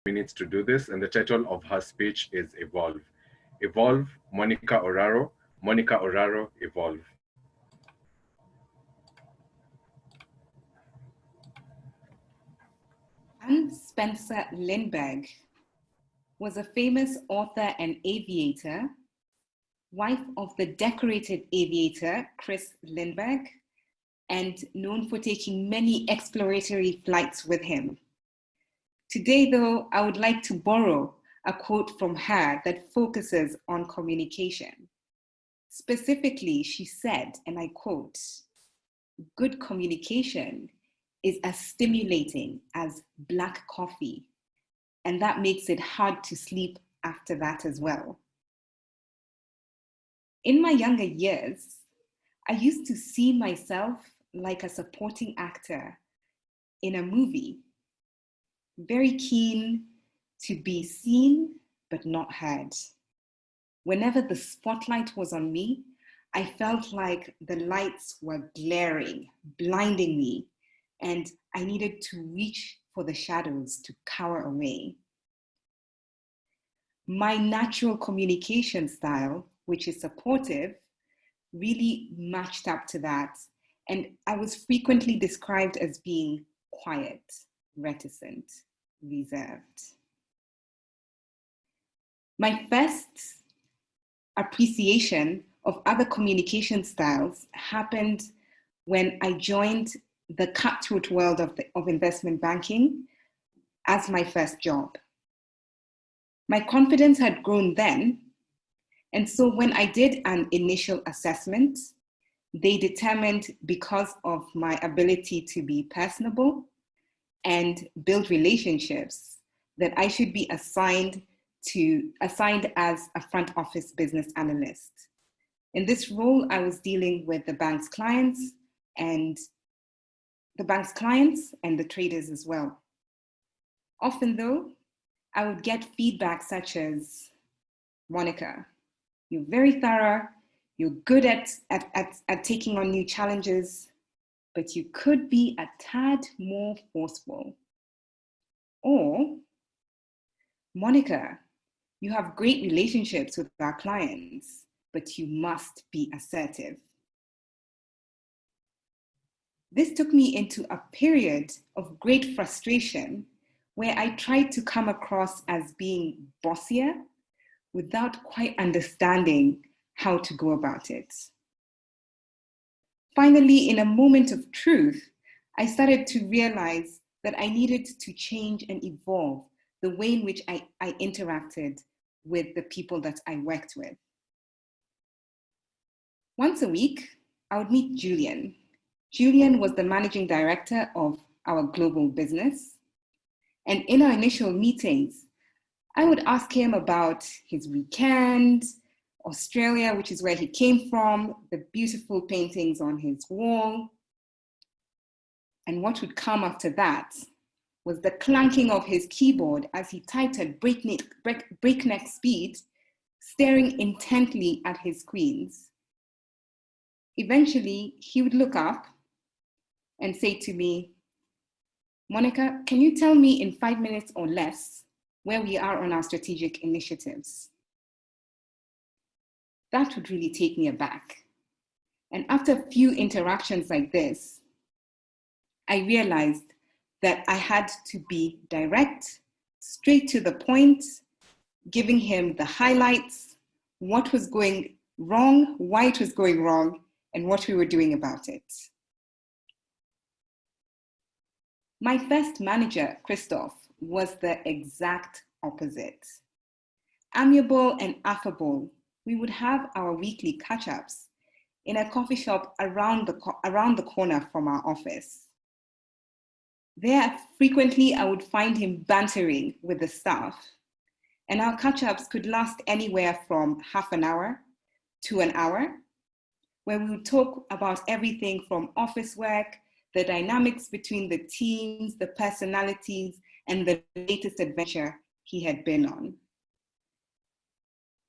minutes to do this, and the title of her speech is Evolve. Evolve, Monica Oraro. Monica Oraro, Evolve. Anne Spencer Lindbergh was a famous author and aviator, wife of the decorated aviator Chris Lindbergh, and known for taking many exploratory flights with him. Today, though, I would like to borrow a quote from her that focuses on communication. Specifically, she said, and I quote, "Good communication is as stimulating as black coffee, and that makes it hard to sleep after that as well." In my younger years, I used to see myself like a supporting actor in a movie, very keen to be seen but not heard. Whenever the spotlight was on me, I felt like the lights were glaring, blinding me, and I needed to reach for the shadows to cower away. My natural communication style, which is supportive, really matched up to that. And I was frequently described as being quiet, reticent, reserved. My first appreciation of other communication styles happened when I joined the cutthroat world of investment banking as my first job. My confidence had grown then, and so when I did an initial assessment, they determined, because of my ability to be personable and build relationships, that I should be assigned as a front office business analyst. In this role, I was dealing with the bank's clients and the traders as well. Often though, I would get feedback such as, "Monica, you're very thorough, you're good at taking on new challenges, but you could be a tad more forceful." Or, "Monica, you have great relationships with our clients, but you must be assertive." This took me into a period of great frustration where I tried to come across as being bossier without quite understanding how to go about it. Finally, in a moment of truth, I started to realize that I needed to change and evolve the way in which I interacted with the people that I worked with. Once a week, I would meet Julian. Julian was the managing director of our global business. And in our initial meetings, I would ask him about his weekend, Australia, which is where he came from, the beautiful paintings on his wall. And what would come after that was the clanking of his keyboard as he typed at breakneck speed, staring intently at his screens. Eventually, he would look up and say to me, "Monica, can you tell me in 5 minutes or less where we are on our strategic initiatives?" That would really take me aback. And after a few interactions like this, I realized that I had to be direct, straight to the point, giving him the highlights, what was going wrong, why it was going wrong, and what we were doing about it. My first manager, Christoph, was the exact opposite. Amiable and affable, we would have our weekly catch-ups in a coffee shop around the corner from our office. There, frequently, I would find him bantering with the staff, and our catch-ups could last anywhere from half an hour to an hour, where we would talk about everything from office work, the dynamics between the teams, the personalities, and the latest adventure he had been on.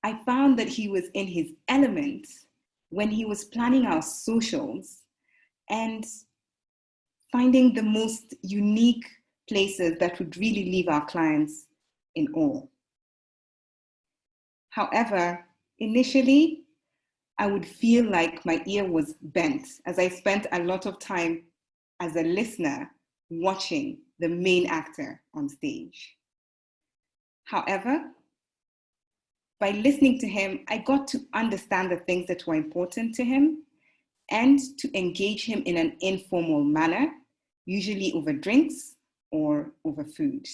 I found that he was in his element when he was planning our socials and finding the most unique places that would really leave our clients in all. However, initially, I would feel like my ear was bent as I spent a lot of time as a listener watching the main actor on stage. However, by listening to him, I got to understand the things that were important to him and to engage him in an informal manner, usually over drinks or over food.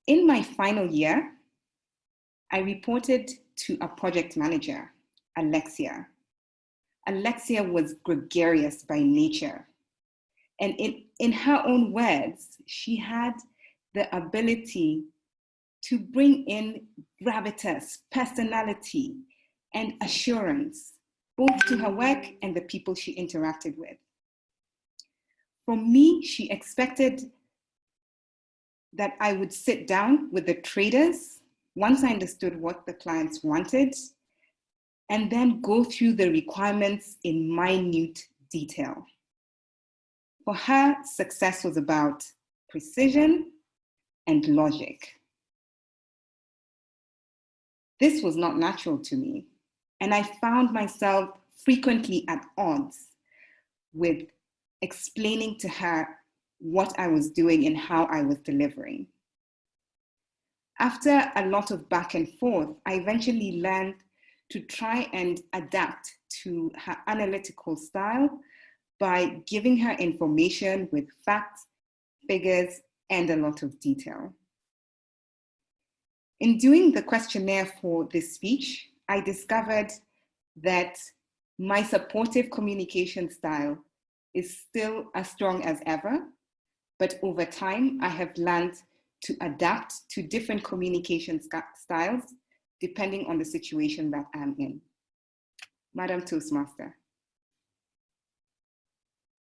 In my final year, I reported to a project manager, Alexia. Alexia was gregarious by nature. And in her own words, she had the ability to bring in gravitas, personality, and assurance, both to her work and the people she interacted with. From me, she expected that I would sit down with the traders once I understood what the clients wanted, and then go through the requirements in minute detail. For her, success was about precision and logic. This was not natural to me, and I found myself frequently at odds with explaining to her what I was doing and how I was delivering. After a lot of back and forth, I eventually learned to try and adapt to her analytical style by giving her information with facts, figures, and a lot of detail. In doing the questionnaire for this speech, I discovered that my supportive communication style is still as strong as ever, but over time, I have learned to adapt to different communication styles depending on the situation that I'm in. Madam Toastmaster.